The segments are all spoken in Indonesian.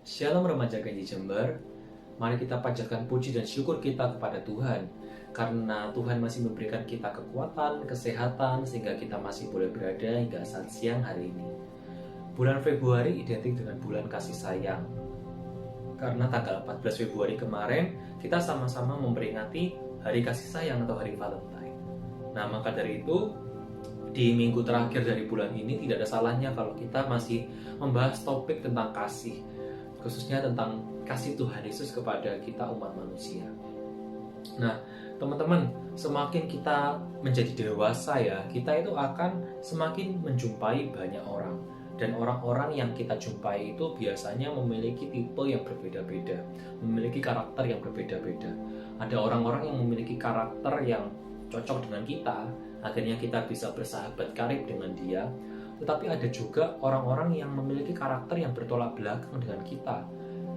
Shalom remaja GKJ Jember. Mari kita panjatkan puji dan syukur kita kepada Tuhan, karena Tuhan masih memberikan kita kekuatan, kesehatan, sehingga kita masih boleh berada hingga saat siang hari ini. Bulan Februari identik dengan bulan kasih sayang, karena tanggal 14 Februari kemarin kita sama-sama memperingati hari kasih sayang atau hari Valentine. Nah, maka dari itu di minggu terakhir dari bulan ini tidak ada salahnya kalau kita masih membahas topik tentang kasih, khususnya tentang kasih Tuhan Yesus kepada kita umat manusia. Nah, teman-teman, semakin kita menjadi dewasa ya, kita itu akan semakin menjumpai banyak orang. Dan orang-orang yang kita jumpai itu biasanya memiliki tipe yang berbeda-beda, memiliki karakter yang berbeda-beda. Ada orang-orang yang memiliki karakter yang cocok dengan kita, akhirnya kita bisa bersahabat karib dengan dia. Tetapi ada juga orang-orang yang memiliki karakter yang bertolak belakang dengan kita,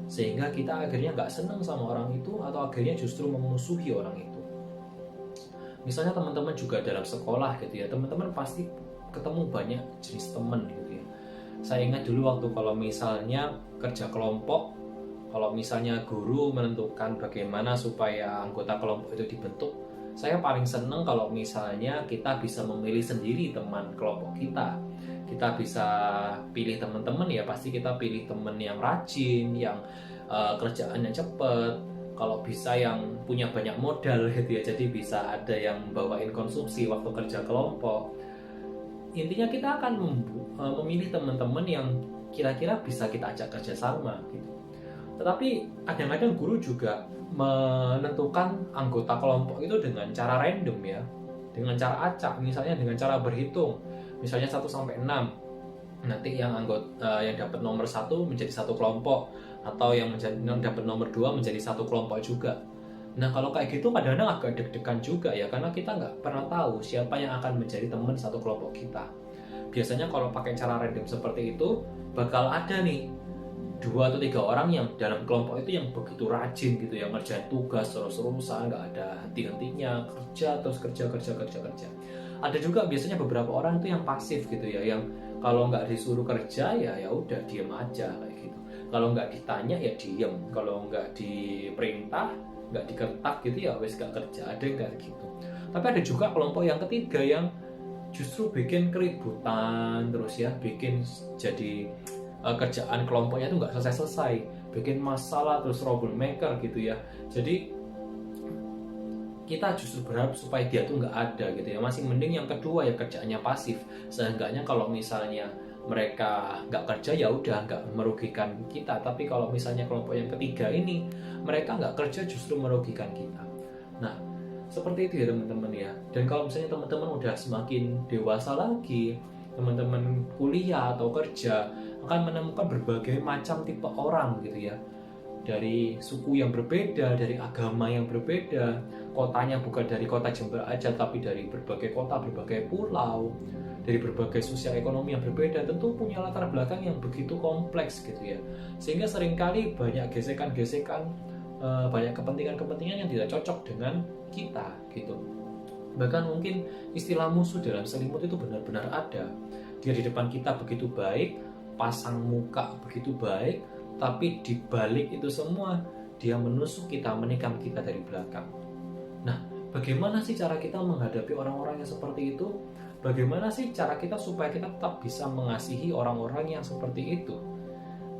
sehingga kita akhirnya nggak senang sama orang itu, atau akhirnya justru memusuhi orang itu. Misalnya teman-teman juga dalam sekolah gitu ya, teman-teman pasti ketemu banyak jenis teman gitu ya. Saya ingat dulu waktu kalau misalnya kerja kelompok, kalau misalnya guru menentukan bagaimana supaya anggota kelompok itu dibentuk, saya paling seneng kalau misalnya kita bisa memilih sendiri teman kelompok kita. Kita bisa pilih teman-teman ya, pasti kita pilih teman yang rajin, yang kerjaannya cepet, kalau bisa yang punya banyak modal gitu ya, jadi bisa ada yang bawain konsumsi waktu kerja kelompok. Intinya kita akan memilih teman-teman yang kira-kira bisa kita ajak kerjasama gitu. Tetapi kadang-kadang guru juga menentukan anggota kelompok itu dengan cara random ya, dengan cara acak, misalnya dengan cara berhitung, misalnya 1 sampai 6. Nanti yang anggota yang dapat nomor 1 menjadi satu kelompok, atau yang dapat nomor 2 menjadi satu kelompok juga. Nah, kalau kayak gitu kadang-kadang agak deg-degan juga ya, karena kita nggak pernah tahu siapa yang akan menjadi teman satu kelompok kita. Biasanya kalau pakai cara random seperti itu, bakal ada nih 2 atau 3 orang yang dalam kelompok itu yang begitu rajin gitu ya, ngerjain tugas terus-terusan, nggak ada henti-hentinya, kerja terus kerja. Ada juga biasanya beberapa orang itu yang pasif gitu ya, yang kalau nggak disuruh kerja ya udah diem aja kayak gitu. Kalau nggak ditanya ya diem, kalau nggak diperintah, nggak dikertak gitu ya wes nggak kerja. Ada yang kayak gitu. Tapi ada juga kelompok yang ketiga yang justru bikin keributan terus ya, bikin jadi kerjaan kelompoknya itu nggak selesai-selesai, bikin masalah terus troublemaker gitu ya. Jadi kita justru berharap supaya dia tuh nggak ada gitu ya. Masih mending yang kedua ya, kerjaannya pasif. Seenggaknya kalau misalnya mereka nggak kerja ya udah nggak merugikan kita. Tapi kalau misalnya kelompok yang ketiga ini mereka nggak kerja justru merugikan kita. Nah, seperti itu ya teman-teman ya. Dan kalau misalnya teman-teman udah semakin dewasa lagi, teman-teman kuliah atau kerja akan menemukan berbagai macam tipe orang gitu ya, dari suku yang berbeda, dari agama yang berbeda, kotanya bukan dari kota Jember aja, tapi dari berbagai kota, berbagai pulau, dari berbagai sosial ekonomi yang berbeda, tentu punya latar belakang yang begitu kompleks gitu ya, sehingga seringkali banyak gesekan-gesekan, banyak kepentingan-kepentingan yang tidak cocok dengan kita gitu. Bahkan mungkin istilah musuh dalam selimut itu benar-benar ada. Dia di depan kita begitu baik, pasang muka begitu baik, tapi di balik itu semua dia menusuk kita, menikam kita dari belakang. Nah, bagaimana sih cara kita menghadapi orang-orang yang seperti itu? Bagaimana sih cara kita supaya kita tetap bisa mengasihi orang-orang yang seperti itu?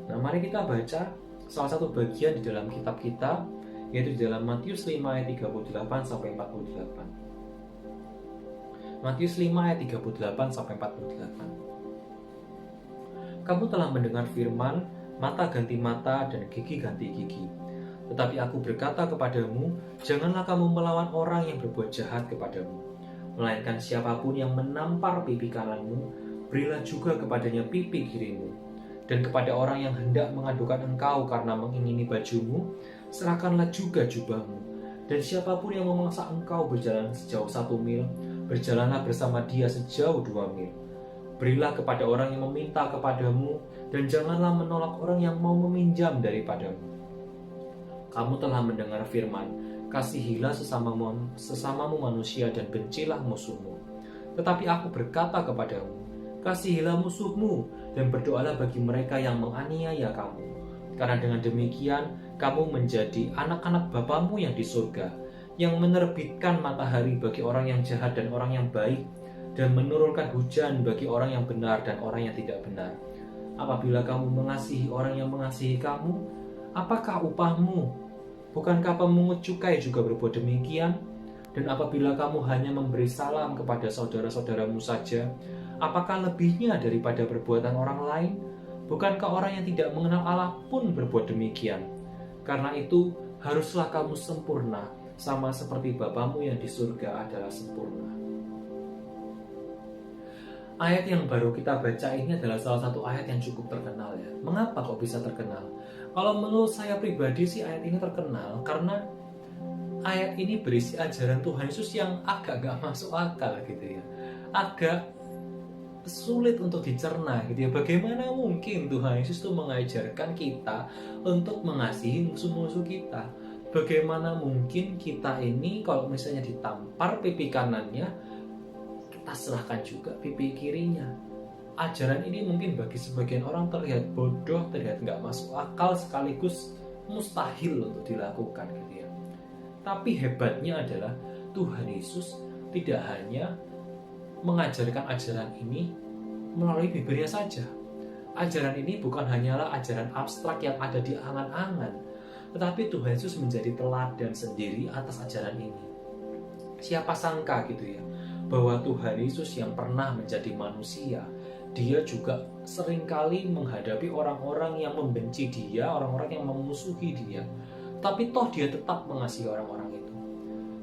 Nah, mari kita baca salah satu bagian di dalam kitab kita, yaitu di dalam Matius 5 ayat 38 sampai 48. Matius 5 ayat 38 sampai 48. Kamu telah mendengar firman, mata ganti mata dan gigi ganti gigi. Tetapi aku berkata kepadamu, janganlah kamu melawan orang yang berbuat jahat kepadamu. Melainkan siapapun yang menampar pipi kananmu, berilah juga kepadanya pipi kirimu. Dan kepada orang yang hendak mengadukan engkau karena mengingini bajumu, serahkanlah juga jubahmu. Dan siapapun yang memaksa engkau berjalan sejauh 1 mil, berjalanlah bersama dia sejauh 2 mil. Berilah kepada orang yang meminta kepadamu, dan janganlah menolak orang yang mau meminjam daripadamu. Kamu telah mendengar firman, kasihilah sesamamu manusia dan bencilah musuhmu. Tetapi aku berkata kepadamu, kasihilah musuhmu dan berdoalah bagi mereka yang menganiaya kamu, Karena dengan demikian, kamu menjadi anak-anak Bapamu yang di surga, yang menerbitkan matahari bagi orang yang jahat dan orang yang baik, dan menurunkan hujan bagi orang yang benar dan orang yang tidak benar. Apabila kamu mengasihi orang yang mengasihi kamu, apakah upahmu? Bukankah pemungut cukai juga berbuat demikian? Dan apabila kamu hanya memberi salam kepada saudara-saudaramu saja, apakah lebihnya daripada perbuatan orang lain? Bukankah orang yang tidak mengenal Allah pun berbuat demikian? Karena itu, haruslah kamu sempurna, sama seperti Bapamu yang di surga adalah sempurna. Ayat yang baru kita baca ini adalah salah satu ayat yang cukup terkenal ya. Mengapa kok bisa terkenal? Kalau menurut saya pribadi sih ayat ini terkenal karena ayat ini berisi ajaran Tuhan Yesus yang agak gak masuk akal gitu ya. Agak sulit untuk dicerna gitu ya. Bagaimana mungkin Tuhan Yesus itu mengajarkan kita untuk mengasihi musuh-musuh kita? Bagaimana mungkin kita ini kalau misalnya ditampar pipi kanannya, kita serahkan juga pipi kirinya? Ajaran ini mungkin bagi sebagian orang terlihat bodoh, terlihat nggak masuk akal, sekaligus mustahil untuk dilakukan gitu ya. Tapi hebatnya adalah Tuhan Yesus tidak hanya mengajarkan ajaran ini melalui bibirnya saja. Ajaran ini bukan hanyalah ajaran abstrak yang ada di angan-angan, tetapi Tuhan Yesus menjadi teladan sendiri atas ajaran ini. Siapa sangka gitu ya, bahwa Tuhan Yesus yang pernah menjadi manusia, dia juga seringkali menghadapi orang-orang yang membenci dia, orang-orang yang memusuhi dia. Tapi toh dia tetap mengasihi orang-orang itu.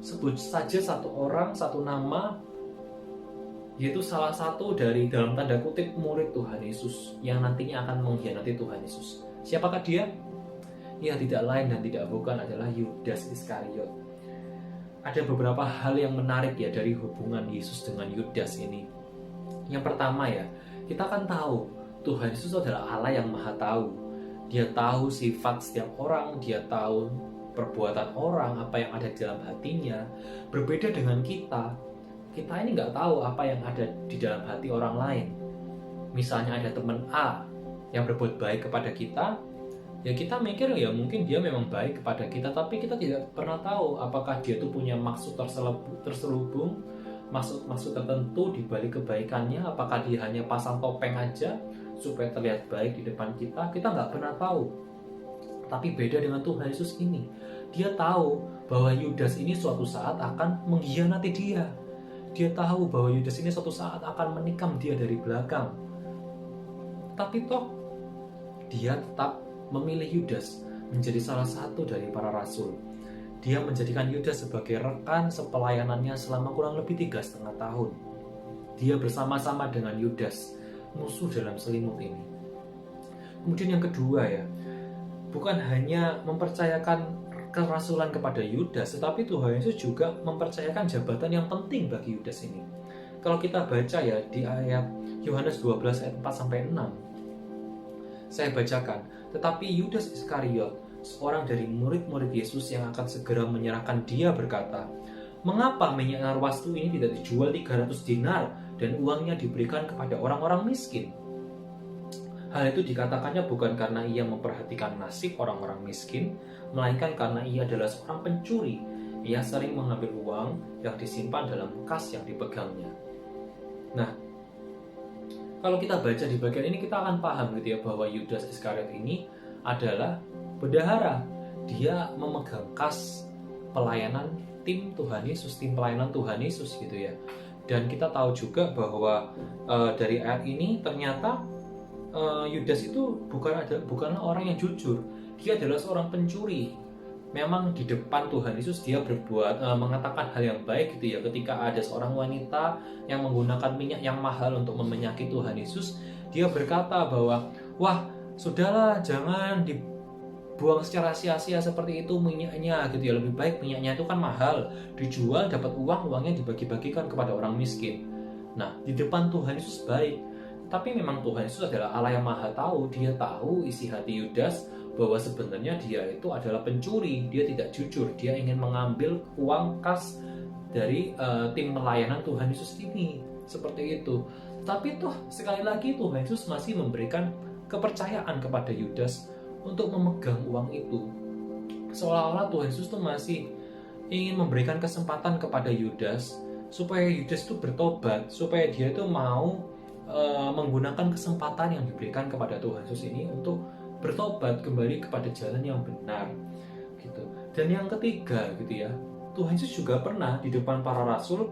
Sebut saja satu orang, satu nama, yaitu salah satu dari dalam tanda kutip murid Tuhan Yesus yang nantinya akan mengkhianati Tuhan Yesus. Siapakah dia? Ya, tidak lain dan tidak bukan adalah Yudas Iskariot. Ada beberapa hal yang menarik ya dari hubungan Yesus dengan Yudas ini. Yang pertama ya, kita kan tahu Tuhan Yesus adalah Allah yang maha tahu. Dia tahu sifat setiap orang, dia tahu perbuatan orang, apa yang ada di dalam hatinya. Berbeda dengan kita ini nggak tahu apa yang ada di dalam hati orang lain. Misalnya ada teman A yang berbuat baik kepada kita, ya kita mikir ya mungkin dia memang baik kepada kita, tapi kita tidak pernah tahu apakah dia tuh punya maksud terselubung, maksud tertentu di balik kebaikannya. Apakah dia hanya pasang topeng aja supaya terlihat baik di depan kita nggak pernah tahu. Tapi beda dengan Tuhan Yesus ini, dia tahu bahwa Yudas ini suatu saat akan mengkhianati dia. Dia tahu bahwa Yudas ini suatu saat akan menikam dia dari belakang. Tapi toh dia tetap memilih Yudas menjadi salah satu dari para rasul. Dia menjadikan Yudas sebagai rekan sepelayanannya selama kurang lebih 3,5 tahun. Dia bersama-sama dengan Yudas, musuh dalam selimut ini. Kemudian yang kedua ya, bukan hanya mempercayakan kerasulan kepada Yudas, tetapi Tuhan Yesus juga mempercayakan jabatan yang penting bagi Yudas ini. Kalau kita baca ya di ayat Yohanes 12 ayat 4-6, saya bacakan, tetapi Yudas Iskariot, seorang dari murid-murid Yesus yang akan segera menyerahkan dia, berkata, "Mengapa minyak narwastu ini tidak dijual 300 dinar dan uangnya diberikan kepada orang-orang miskin?" Hal itu dikatakannya bukan karena ia memperhatikan nasib orang-orang miskin, melainkan karena ia adalah seorang pencuri. Ia sering mengambil uang yang disimpan dalam kas yang dipegangnya. Nah, kalau kita baca di bagian ini kita akan paham gitu ya, bahwa Yudas Iskariot ini adalah bendahara. Dia memegang kas pelayanan tim Tuhan Yesus, tim pelayanan Tuhan Yesus gitu ya. Dan kita tahu juga bahwa dari ayat ini ternyata Yudas itu bukanlah orang yang jujur. Dia adalah seorang pencuri. Memang di depan Tuhan Yesus dia mengatakan hal yang baik gitu ya. Ketika ada seorang wanita yang menggunakan minyak yang mahal untuk memenyaki Tuhan Yesus, dia berkata bahwa, "Wah, sudahlah, jangan dibuang secara sia-sia seperti itu minyaknya gitu ya. Lebih baik minyaknya itu kan mahal, dijual dapat uangnya dibagi-bagikan kepada orang miskin." Nah, di depan Tuhan Yesus baik. Tapi memang Tuhan Yesus adalah Allah yang maha tahu. Dia tahu isi hati Yudas, bahwa sebenarnya dia itu adalah pencuri. Dia tidak jujur. Dia ingin mengambil uang kas dari tim pelayanan Tuhan Yesus ini. Seperti itu. Tapi toh sekali lagi Tuhan Yesus masih memberikan kepercayaan kepada Yudas untuk memegang uang itu. Seolah-olah Tuhan Yesus tuh masih ingin memberikan kesempatan kepada Yudas supaya Yudas itu bertobat, supaya dia itu mau menggunakan kesempatan yang diberikan kepada Tuhan Yesus ini untuk bertobat kembali kepada jalan yang benar gitu. Dan yang ketiga gitu ya, Tuhan Yesus juga pernah di depan para rasul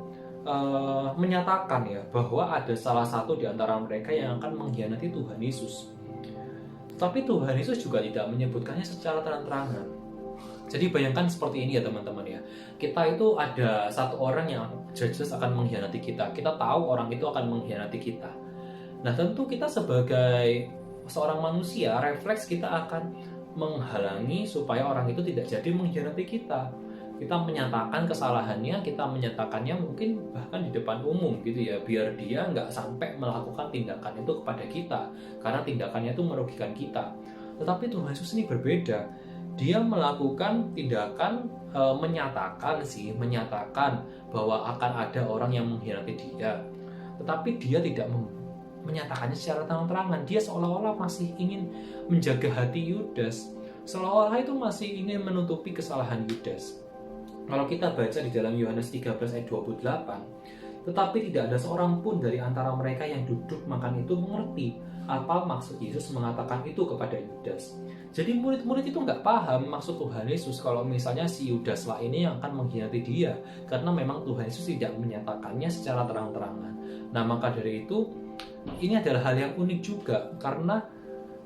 menyatakan ya bahwa ada salah satu di antara mereka yang akan mengkhianati Tuhan Yesus. Tapi Tuhan Yesus juga tidak menyebutkannya secara terang-terangan. Jadi bayangkan seperti ini ya teman-teman ya. Kita itu ada satu orang yang jelas akan mengkhianati kita. Kita tahu orang itu akan mengkhianati kita. Nah tentu kita sebagai seorang manusia, refleks kita akan menghalangi supaya orang itu tidak jadi mengkhianati kita. Kita menyatakan kesalahannya, kita menyatakannya mungkin bahkan di depan umum gitu ya, biar dia nggak sampai melakukan tindakan itu kepada kita, karena tindakannya itu merugikan kita. Tetapi Tuhan Yesus ini berbeda. Dia melakukan tindakan menyatakan bahwa akan ada orang yang mengkhianati dia, tetapi dia tidak menyatakannya secara terang-terangan. Dia seolah-olah masih ingin menjaga hati Yudas, seolah-olah itu masih ingin menutupi kesalahan Yudas. Kalau kita baca di dalam Yohanes 13 ayat 28, tetapi tidak ada seorang pun dari antara mereka yang duduk makan itu mengerti apa maksud Yesus mengatakan itu kepada Yudas. Jadi murid-murid itu nggak paham maksud Tuhan Yesus kalau misalnya si Yudas lah ini yang akan mengkhianati dia, karena memang Tuhan Yesus tidak menyatakannya secara terang-terangan. Nah maka dari itu ini adalah hal yang unik juga, karena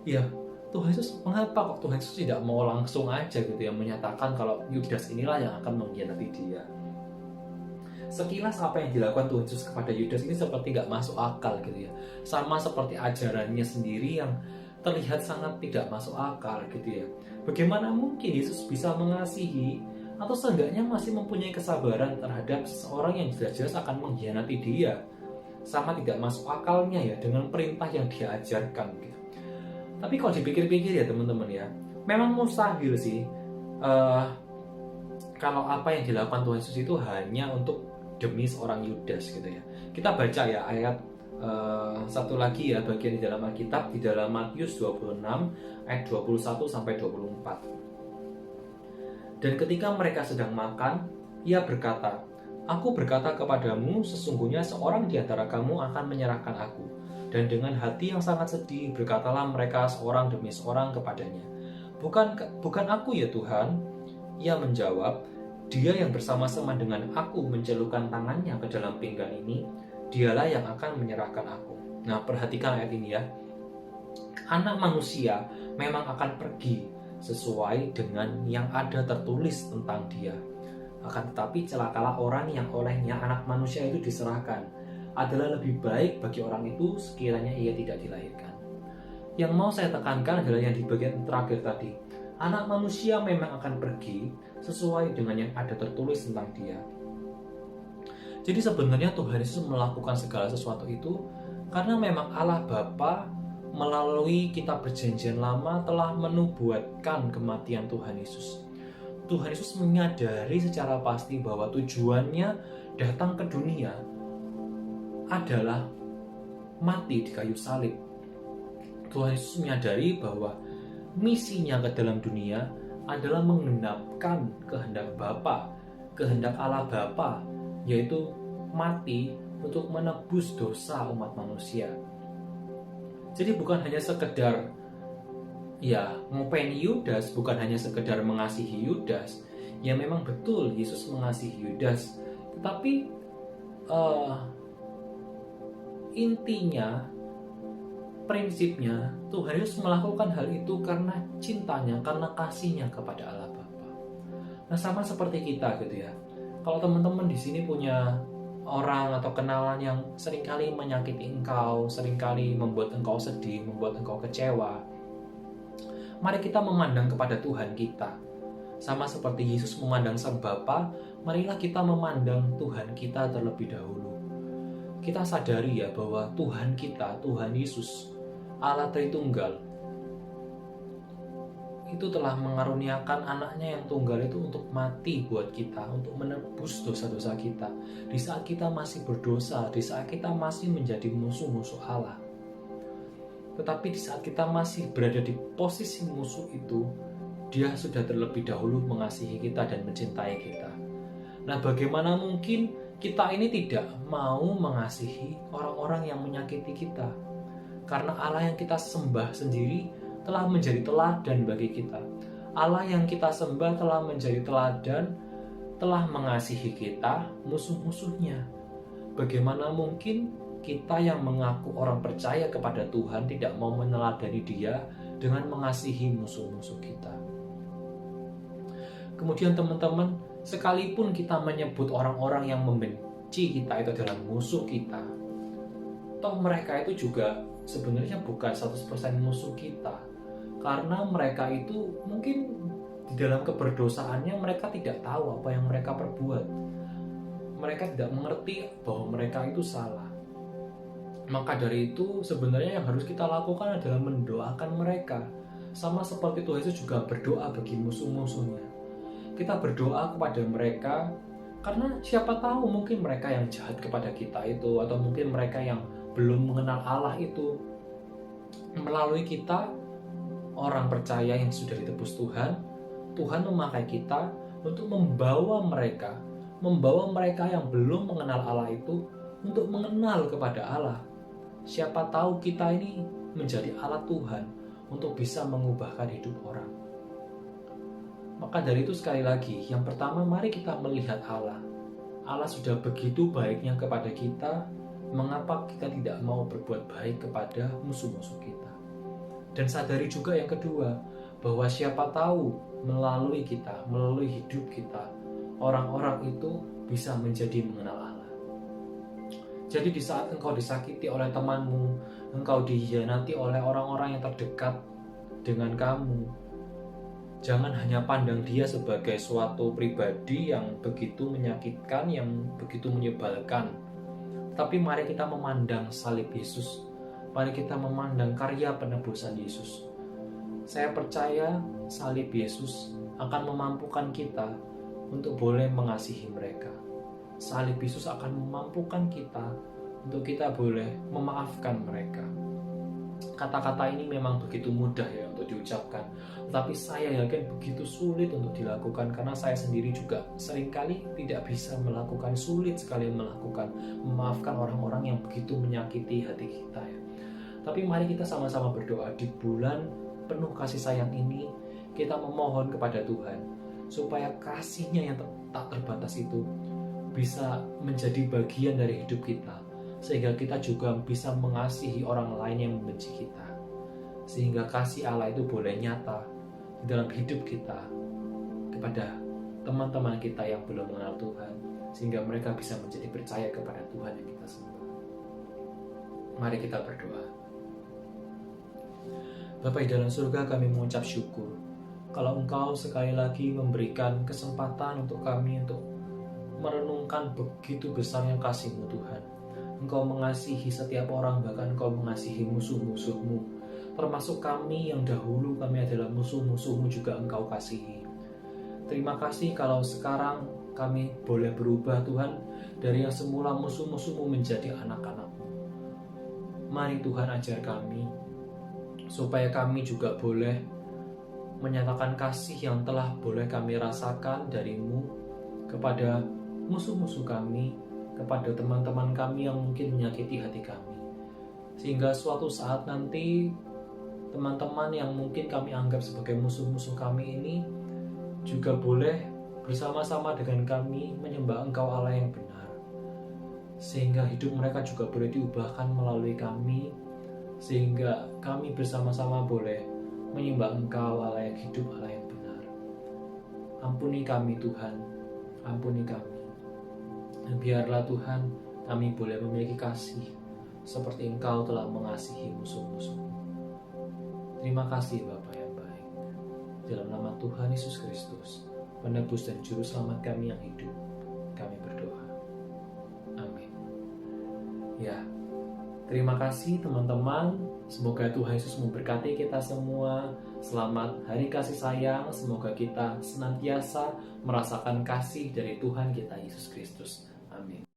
ya Tuhan Yesus, mengapa kok Tuhan Yesus tidak mau langsung aja gitu ya menyatakan kalau Yudas inilah yang akan mengkhianati dia. Sekilas apa yang dilakukan Tuhan Yesus kepada Yudas ini seperti nggak masuk akal gitu ya. Sama seperti ajarannya sendiri yang terlihat sangat tidak masuk akal gitu ya. Bagaimana mungkin Yesus bisa mengasihi atau seenggaknya masih mempunyai kesabaran terhadap seseorang yang jelas-jelas akan mengkhianati dia? Sama tidak masuk akalnya ya dengan perintah yang dia ajarkan gitu. Tapi kalau dipikir-pikir ya teman-teman ya, memang mustahil sih kalau apa yang dilakukan Tuhan Yesus itu hanya untuk demi seorang Yudas gitu ya. Kita baca ya ayat satu lagi ya, bagian di dalam Alkitab, di dalam Matius 26 ayat 21 sampai 24. Dan ketika mereka sedang makan, ia berkata, "Aku berkata kepadamu, sesungguhnya seorang di antara kamu akan menyerahkan aku." Dan dengan hati yang sangat sedih berkatalah mereka seorang demi seorang kepadanya, Bukan aku ya Tuhan." Ia menjawab, "Dia yang bersama-sama dengan aku mencelupkan tangannya ke dalam pinggan ini, dialah yang akan menyerahkan aku." Nah perhatikan ayat ini ya. Anak manusia memang akan pergi sesuai dengan yang ada tertulis tentang dia. Akan tetapi celakalah orang yang olehnya anak manusia itu diserahkan. Adalah lebih baik bagi orang itu sekiranya ia tidak dilahirkan. Yang mau saya tekankan adalah yang di bagian terakhir tadi. Anak manusia memang akan pergi sesuai dengan yang ada tertulis tentang dia. Jadi sebenarnya Tuhan Yesus melakukan segala sesuatu itu karena memang Allah Bapa melalui kitab perjanjian lama telah menubuatkan kematian Tuhan Yesus. Tuhan Yesus menyadari secara pasti bahwa tujuannya datang ke dunia adalah mati di kayu salib. Tuhan Yesus menyadari bahwa misinya ke dalam dunia adalah menggenapkan kehendak Bapa, kehendak Allah Bapa, yaitu mati untuk menebus dosa umat manusia. Jadi bukan hanya sekedar ya ngopeni Yudas, bukan hanya sekedar mengasihi Yudas. Ya memang betul Yesus mengasihi Yudas, tetapi intinya, prinsipnya Tuhan Yesus melakukan hal itu karena cintanya, karena kasihnya kepada Allah Bapa. Nah sama seperti kita gitu ya. Kalau teman-teman di sini punya orang atau kenalan yang seringkali menyakiti engkau, seringkali membuat engkau sedih, membuat engkau kecewa, mari kita memandang kepada Tuhan kita. Sama seperti Yesus memandang Sang Bapa, marilah kita memandang Tuhan kita terlebih dahulu. Kita sadari ya bahwa Tuhan kita, Tuhan Yesus, Allah Tritunggal, itu telah mengaruniakan anaknya yang tunggal itu untuk mati buat kita, untuk menebus dosa-dosa kita. Di saat kita masih berdosa, di saat kita masih menjadi musuh-musuh Allah. Tetapi di saat kita masih berada di posisi musuh itu, dia sudah terlebih dahulu mengasihi kita dan mencintai kita. Nah, bagaimana mungkin kita ini tidak mau mengasihi orang-orang yang menyakiti kita? Karena Allah yang kita sembah sendiri telah menjadi teladan bagi kita. Allah yang kita sembah telah menjadi teladan, telah mengasihi kita, musuh-musuhnya. Bagaimana mungkin kita yang mengaku orang percaya kepada Tuhan tidak mau meneladani Dia dengan mengasihi musuh-musuh kita? Kemudian teman-teman, sekalipun kita menyebut orang-orang yang membenci kita itu adalah musuh kita, toh mereka itu juga sebenarnya bukan 100% musuh kita. Karena mereka itu mungkin di dalam keberdosaannya mereka tidak tahu apa yang mereka perbuat. Mereka tidak mengerti bahwa mereka itu salah. Maka dari itu sebenarnya yang harus kita lakukan adalah mendoakan mereka. Sama seperti Tuhan Yesus juga berdoa bagi musuh-musuhnya. Kita berdoa kepada mereka karena siapa tahu mungkin mereka yang jahat kepada kita itu, atau mungkin mereka yang belum mengenal Allah itu, melalui kita orang percaya yang sudah ditebus Tuhan, Tuhan memakai kita untuk membawa mereka yang belum mengenal Allah itu untuk mengenal kepada Allah. Siapa tahu kita ini menjadi alat Tuhan untuk bisa mengubahkan hidup orang. Maka dari itu sekali lagi, yang pertama mari kita melihat Allah. Allah sudah begitu baiknya kepada kita, mengapa kita tidak mau berbuat baik kepada musuh-musuh kita? Dan sadari juga yang kedua, bahwa siapa tahu melalui kita, melalui hidup kita, orang-orang itu bisa menjadi mengenal Allah. Jadi di saat engkau disakiti oleh temanmu, engkau dikhianati oleh orang-orang yang terdekat dengan kamu, jangan hanya pandang dia sebagai suatu pribadi yang begitu menyakitkan, yang begitu menyebalkan. Tapi mari kita memandang salib Yesus. Mari kita memandang karya penebusan Yesus. Saya percaya salib Yesus akan memampukan kita untuk boleh mengasihi mereka. Salib Yesus akan memampukan kita untuk kita boleh memaafkan mereka. Kata-kata ini memang begitu mudah ya untuk diucapkan, tetapi saya yakin begitu sulit untuk dilakukan, karena saya sendiri juga seringkali tidak bisa melakukan, sulit sekali memaafkan orang-orang yang begitu menyakiti hati kita ya. Tapi mari kita sama-sama berdoa di bulan penuh kasih sayang ini, kita memohon kepada Tuhan supaya kasih-Nya yang tak terbatas itu bisa menjadi bagian dari hidup kita, sehingga kita juga bisa mengasihi orang lain yang membenci kita, sehingga kasih Allah itu boleh nyata di dalam hidup kita kepada teman-teman kita yang belum mengenal Tuhan, sehingga mereka bisa menjadi percaya kepada Tuhan yang kita sembah. Mari kita berdoa. Bapa di dalam surga, kami mengucap syukur kalau Engkau sekali lagi memberikan kesempatan untuk kami untuk merenungkan begitu besarnya kasih-Mu Tuhan. Engkau mengasihi setiap orang, bahkan Engkau mengasihi musuh-musuh-Mu, termasuk kami yang dahulu kami adalah musuh-musuh-Mu juga Engkau kasihi. Terima kasih kalau sekarang kami boleh berubah Tuhan, dari yang semula musuh-musuh-Mu menjadi anak-anak-Mu. Mari Tuhan ajar kami supaya kami juga boleh menyatakan kasih yang telah boleh kami rasakan dari-Mu kepada musuh-musuh kami, kepada teman-teman kami yang mungkin menyakiti hati kami, sehingga suatu saat nanti teman-teman yang mungkin kami anggap sebagai musuh-musuh kami ini juga boleh bersama-sama dengan kami menyembah Engkau Allah yang benar, sehingga hidup mereka juga boleh diubahkan melalui kami, sehingga kami bersama-sama boleh menyembah Engkau Allah yang hidup, Allah yang benar. Ampuni kami Tuhan, ampuni kami. Dan biarlah Tuhan kami boleh memiliki kasih seperti Engkau telah mengasihi musuh-musuh. Terima kasih Bapa yang baik. Dalam nama Tuhan Yesus Kristus, penebus dan juru selamat kami yang hidup, kami berdoa. Amin. Ya, terima kasih teman-teman. Semoga Tuhan Yesus memberkati kita semua. Selamat Hari Kasih Sayang. Semoga kita senantiasa merasakan kasih dari Tuhan kita Yesus Kristus. Amin.